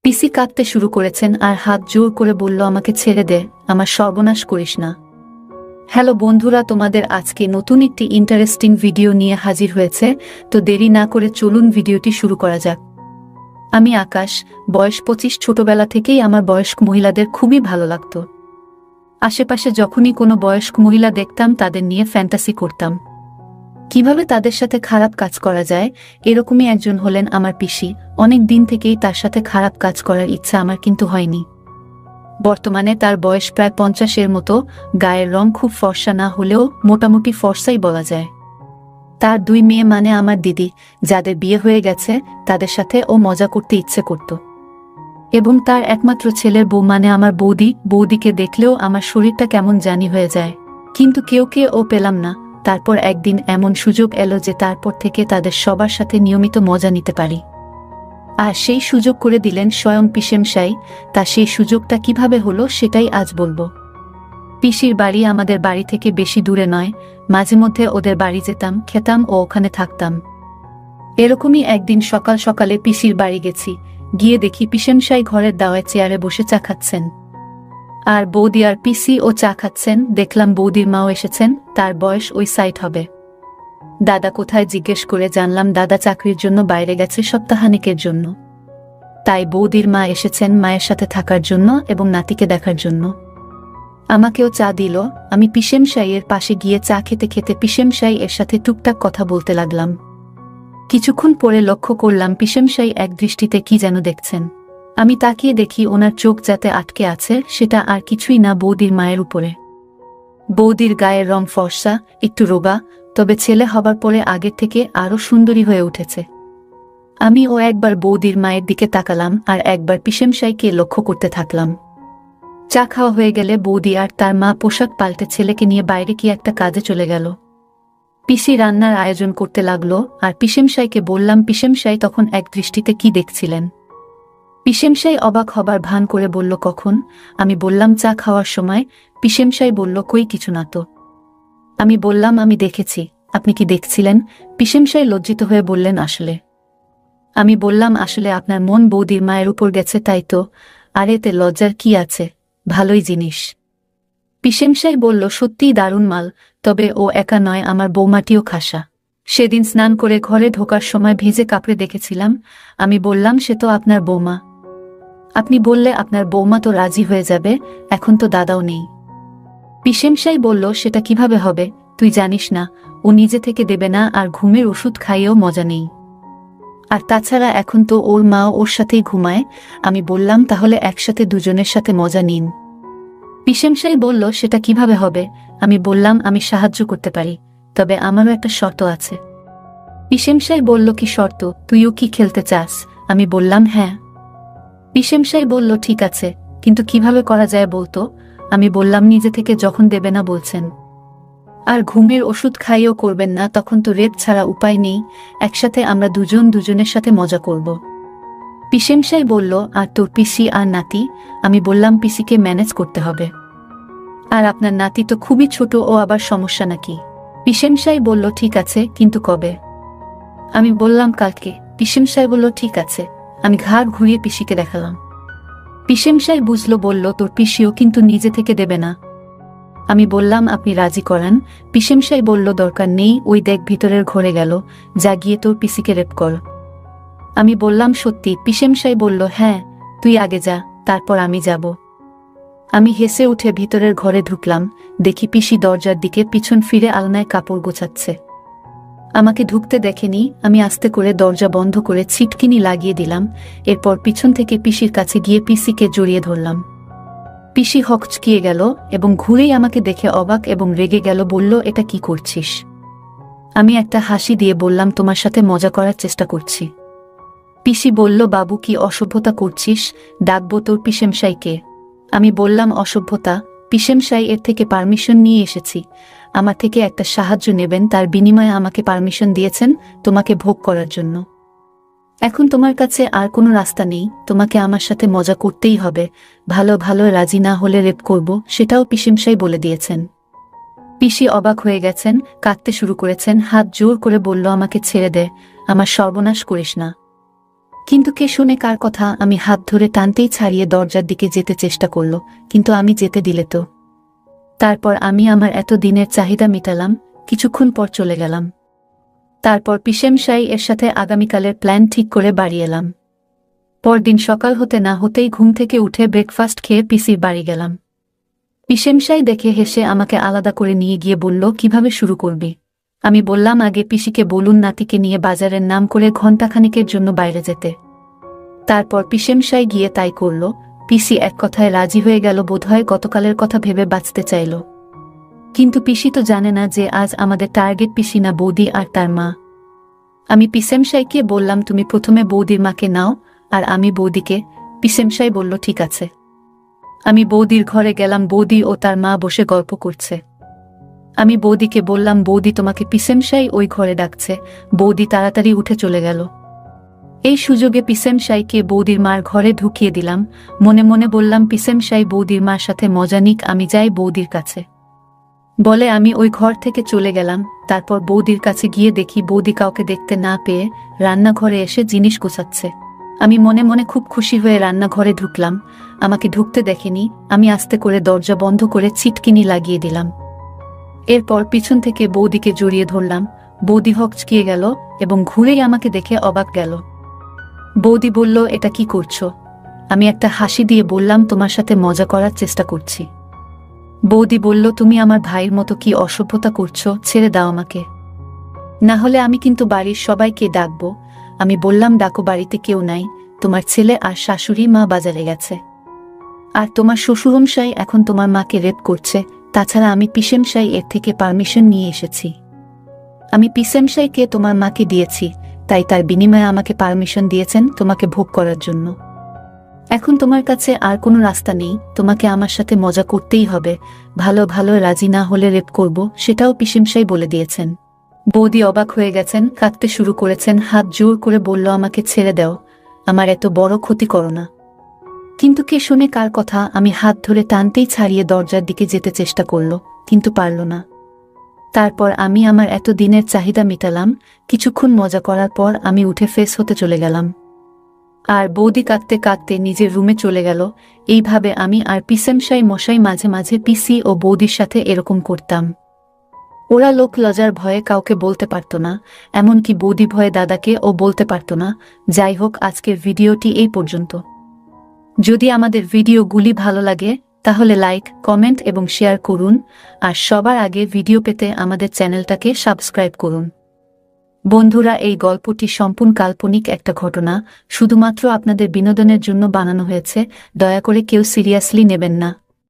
পিসি কাঁদতে শুরু করেছেন আর হাত জোর করে বলল, আমাকে ছেড়ে দে, আমার সর্বনাশ করিস না। হ্যালো বন্ধুরা, তোমাদের আজকে নতুন একটি ইন্টারেস্টিং ভিডিও নিয়ে হাজির হয়েছে। তো দেরি না করে চলুন ভিডিওটি শুরু করা যাক। আমি আকাশ, বয়স 25। ছোটবেলা থেকেই আমার বয়স্ক মহিলাদের খুবই ভালো লাগতো। আশেপাশে যখনই কোনো বয়স্ক মহিলা দেখতাম তাদের নিয়ে ফ্যান্টাসি করতাম, কিভাবে তাদের সাথে খারাপ কাজ করা যায়। এরকমই একজন হলেন আমার পিসি। অনেক দিন থেকেই তার সাথে খারাপ কাজ করার ইচ্ছা আমার, কিন্তু হয়নি। বর্তমানে তার বয়স প্রায় 50-এর মতো। গায়ের রং খুব ফর্সা না হলেও মোটামুটি ফর্সাই বলা যায়। তার 2 মেয়ে মানে আমার দিদি, যাদের বিয়ে হয়ে গেছে, তাদের সাথে ও মজা করতে ইচ্ছে করত। এবং তার একমাত্র ছেলের বউ মানে আমার বৌদিকে দেখলেও আমার শরীরটা কেমন জানি হয়ে যায়। কিন্তু কেউ ও পেলাম না। তারপর একদিন এমন সুযোগ এলো যে তারপর থেকে তাদের সবার সাথে নিয়মিত মজা নিতে পারি। আর সেই সুযোগ করে দিলেন স্বয়ং পিসেমশাই। তা সেই সুযোগটা কিভাবে হলো সেটাই আজ বলবো। পিসির বাড়ি আমাদের বাড়ি থেকে বেশি দূরে নয়। মাঝে মধ্যে ওদের বাড়ি যেতাম, খেতাম ও ওখানে থাকতাম। এরকমই একদিন সকাল সকালে পিসির বাড়ি গেছি। গিয়ে দেখি পিসেমশাই ঘরের দাওয়ায় চেয়ারে বসে চা খাচ্ছেন, আর বৌদি আর পিসি ও চা খাচ্ছেন। দেখলাম বৌদির মাও এসেছেন। তার বয়স ওই 60 হবে। দাদা কোথায় জিজ্ঞেস করে জানলাম দাদা চাকরির জন্য বাইরে গেছে সপ্তাহানিকের জন্য। তাই বৌদির মা এসেছেন মায়ের সাথে থাকার জন্য এবং নাতিকে দেখার জন্য। আমাকেও চা দিল। আমি পিসেমশাইয়ের পাশে গিয়ে চা খেতে খেতে পিসেমশাই এর সাথে টুকটাক কথা বলতে লাগলাম। কিছুক্ষণ পরে লক্ষ্য করলাম পিসেমশাই এক দৃষ্টিতে কি যেন দেখছেন। আমি তাকিয়ে দেখি ওনার চোখ যাতে আটকে আছে, সেটা আর কিছুই না, বৌদির মায়ের উপরে। বৌদির গায়ের রং ফর্সা, একটু রোগা, তবে ছেলে হবার পরে আগের থেকে আরও সুন্দরী হয়ে উঠেছে। আমি একবার বৌদির মায়ের দিকে তাকালাম আর একবার পিসেমশাইকে লক্ষ্য করতে থাকলাম। চা খাওয়া হয়ে গেলে বৌদি আর তার মা পোশাক পাল্টে ছেলেকে নিয়ে বাইরে কি একটা কাজে চলে গেল। পিসি রান্নার আয়োজন করতে লাগলো আর পিসেমশাইকে বললাম। পিসেমশাই তখন এক দৃষ্টিতে কি দেখছিলেন। পিসেমশাই অবাক হবার ভান করে বলল, কখন? আমি বললাম চা খাওয়ার সময়। পিসেমশাই বলল, কই কিছু না তো। আমি বললাম, আমি দেখেছি। আপনি কি দেখছিলেন? পিসেমশাই লজ্জিত হয়ে বললেন, আসলে। আমি বললাম, আসলে আপনার মন বৌদির মায়ের উপর গেছে, তাই তো। আর এতে লজ্জার কি আছে, ভালোই জিনিস। পিসেমশাই বলল, সত্যিই দারুণ মাল। তবে ও একা নয়, আমার বৌমাটিও খাসা। সেদিন স্নান করে ঘরে ঢোকার সময় ভিজে কাপড়ে দেখেছিলাম। আমি বললাম, সে তো আপনার বৌমা। আপনি বললে আপনার বৌমা তো রাজি হয়ে যাবে, এখন তো দাদাও নেই। পিসেমশাই বলল, সেটা কিভাবে হবে? তুই জানিস না, ও নিজে থেকে দেবে না, আর ঘুমের ওষুধ খাইয়েও মজা নেই। আর তাছাড়া এখন তো ওর মাও ওর সাথেই ঘুমায়। আমি বললাম, তাহলে একসাথে দুজনের সাথে মজা নিন। পিসেমশাই বলল, সেটা কিভাবে হবে? আমি বললাম, আমি সাহায্য করতে পারি, তবে আমারও একটা শর্ত আছে। পিসেমশাই বলল, কি শর্ত? তুইও কি খেলতে চাস? আমি বললাম, হ্যাঁ। পিসেমশাই বলল, ঠিক আছে, কিন্তু কিভাবে করা যায় বলতো? আমি বললাম, নিজে থেকে যখন দেবে না বলছেন, আর ঘুমের ওষুধ খাইয়েও করবেন না, তখন তো রেপ ছাড়া উপায় নেই। একসাথে আমরা দুজনের সাথে মজা করব। পিসেমশাই বলল, আর তোর পিসি আর নাতি? আমি বললাম, পিসিকে ম্যানেজ করতে হবে। আর আপনার নাতি তো খুবই ছোট, ও আবার সমস্যা নাকি? পিসেমশাই বলল, ঠিক আছে, কিন্তু কবে? আমি বললাম, কালকে। পিসেমশাই বলল, ঠিক আছে। আমি ঘাড় ঘুরিয়ে পিসিকে দেখালাম। পিসেমশাই বুঝলো, বলল, তোর পিসিও কিন্তু নিজে থেকে দেবে না। আমি বললাম, আপনি রাজি করান। পিসেমশাই বলল, দরকার নেই, ওই দেখ ভিতরের ঘরে গেল, যা গিয়ে তোর পিসিকে রেপ কর। আমি বললাম, সত্যি? পিসেমশাই বলল, হ্যাঁ, তুই আগে যা, তারপর আমি যাব। আমি হেসে উঠে ভিতরের ঘরে ঢুকলাম। দেখি পিসি দরজার দিকে পিছন ফিরে আলনায় কাপড় গোছাচ্ছে। আমাকে ঢুকতে দেখেনি। আমি আস্তে করে দরজা বন্ধ করে ছিটকিনি লাগিয়ে দিলাম। এরপর পিছন থেকে পিসির কাছে গিয়ে পিসিকে জড়িয়ে ধরলাম। পিসি হকচকিয়ে গেল এবং ঘুরেই আমাকে দেখে অবাক এবং রেগে গেল। বলল, এটা কি করছিস? আমি একটা হাসি দিয়ে বললাম, তোমার সাথে মজা করার চেষ্টা করছি। পিসি বলল, বাবু, কি অসভ্যতা করছিস? ডাকবো তোর পিসেমশাইকে? আমি বললাম, অসভ্যতা? পিসেমশাই এর থেকে পারমিশন নিয়ে এসেছি। আমার থেকে একটা সাহায্য নেবেন, তার বিনিময়ে আমাকে পারমিশন দিয়েছেন তোমাকে ভোগ করার জন্য। এখন তোমার কাছে আর কোনো রাস্তা নেই, তোমাকে আমার সাথে মজা করতেই হবে। ভালো ভালো রাজি না হলে রেপ করব, সেটাও পিসেমশাই বলে দিয়েছেন। পিসি অবাক হয়ে গেছেন, কাঁদতে শুরু করেছেন, হাত জোর করে বলল, আমাকে ছেড়ে দে, আমার সর্বনাশ করিস না। কিন্তু কে শুনে কার কথা? আমি হাত ধরে টানতেই ছাড়িয়ে দরজার দিকে যেতে চেষ্টা করল, কিন্তু আমি যেতে দিলে তো। তারপর আমি আমার এত দিনের চাহিদা মিটালাম, কিছুক্ষণ পর চলে গেলাম। তারপর পিসেমশাই এর সাথে আগামীকালের প্ল্যান ঠিক করে বাড়ি এলাম। পরদিন সকাল হতে না হতেই ঘুম থেকে উঠে ব্রেকফাস্ট খেয়ে পিসির বাড়ি গেলাম। পিসেমশাই দেখে হেসে আমাকে আলাদা করে নিয়ে গিয়ে বলল, কিভাবে শুরু করবি? আমি বললাম, আগে পিসিকে বলুন নাতিকে নিয়ে বাজারের নাম করে ঘণ্টাখানিকের জন্য বাইরে যেতে। তারপর পিসেমশাই গিয়ে তাই করল। পিসি এক কথায় রাজি হয়ে গেল, বোধহয় গতকালের কথা ভেবে বাঁচতে চাইল। কিন্তু পিসি তো জানে না যে আজ আমাদের টার্গেট পিসি না, বৌদি আর তার মা। আমি পিসেমশাইকে বললাম, তুমি প্রথমে বৌদির মাকে নাও আর আমি বৌদিকে। পিসেমশাই বলল, ঠিক আছে। আমি বৌদির ঘরে গেলাম। বৌদি ও তার মা বসে গল্প করছে। আমি বৌদিকে বললাম, বৌদি তোমাকে পিসেমশাই ওই ঘরে ডাকছে। বৌদি তাড়াতাড়ি উঠে চলে গেল। এই সুযোগে পিসেমশাইকে বৌদির মার ঘরে ঢুকিয়ে দিলাম। মনে মনে বললাম, পিসেমশাই বৌদির মার সাথে মজা নিক, আমি যাই বৌদির কাছে। বলে আমি ওই ঘর থেকে চলে গেলাম। তারপর বৌদির কাছে গিয়ে দেখি বৌদি কাউকে দেখতে না পেয়ে রান্নাঘরে এসে জিনিস গোছাচ্ছে। আমি মনে মনে খুব খুশি হয়ে রান্নাঘরে ঢুকলাম। আমাকে ঢুকতে দেখেনি। আমি আস্তে করে দরজা বন্ধ করে ছিটকিনি লাগিয়ে দিলাম। এরপর পিছন থেকে বৌদিকে জড়িয়ে ধরলাম। বৌদি হকচকিয়ে গেল এবং ঘুরেই আমাকে দেখে অবাক গেল। বৌদি বলল, এটা কি করছো? আমি একটা হাসি দিয়ে বললাম, তোমার সাথে মজা করার চেষ্টা করছি। বৌদি বলল, তুমি আমার ভাইয়ের মতো কি অসভ্যতা করছো? ছেড়ে দাও আমাকে, না হলে আমি কিন্তু বাড়ির সবাইকে ডাকবো। আমি বললাম, ডাকো, বাড়িতে কেউ নাই। তোমার ছেলে আর শাশুড়ি মা বাজারে গেছে, আর তোমার শ্বশুরমশাই এখন তোমার মাকে রেপ করছে। তাছাড়া আমি পিসেমশাই এর থেকে পারমিশন নিয়ে এসেছি। আমি পিসেমশাইকে তোমার মাকে দিয়েছি, তাই তার বিনিময়ে আমাকে পারমিশন দিয়েছেন তোমাকে ভোগ করার জন্য। এখন তোমার কাছে আর কোনো রাস্তা নেই, তোমাকে আমার সাথে মজা করতেই হবে। ভালো ভালো রাজি না হলে রেপ করব, সেটাও পিসেমশাই বলে দিয়েছেন। বৌদি অবাক হয়ে গেছেন, কাঁদতে শুরু করেছেন। হাত জোর করে বলল, আমাকে ছেড়ে দাও, আমার এত বড় ক্ষতি করো না। কিন্তু কে শুনে কার কথা? আমি হাত ধরে টানতেই ছাড়িয়ে দরজার দিকে যেতে চেষ্টা করল, কিন্তু পারল না। তারপর আমি আমার এত দিনের চাহিদা মিটালাম। কিছুক্ষণ মজা করার পর আমি উঠে ফ্রেশ হতে চলে গেলাম। আর বৌদি কাঁদতে কাঁদতে নিজের রুমে চলে গেল। এইভাবে আমি আর পিসেমশাই মশাই মাঝে মাঝে পিসি ও বৌদির সাথে এরকম করতাম। ওরা লোক লজার ভয়ে কাউকে বলতে পারত না, এমনকি বৌদি ভয়ে দাদাকে ও বলতে পারত না। যাই হোক, আজকের ভিডিওটি এই পর্যন্ত। যদি আমাদের ভিডিওগুলি ভালো লাগে তাহলে লাইক, কমেন্ট এবং শেয়ার করুন। আর সবার আগে ভিডিও পেতে আমাদের চ্যানেলটাকে সাবস্ক্রাইব করুন। বন্ধুরা, এই গল্পটি সম্পূর্ণ কাল্পনিক একটা ঘটনা, শুধুমাত্র আপনাদের বিনোদনের জন্য বানানো হয়েছে। দয়া করে কেউ সিরিয়াসলি নেবেন না।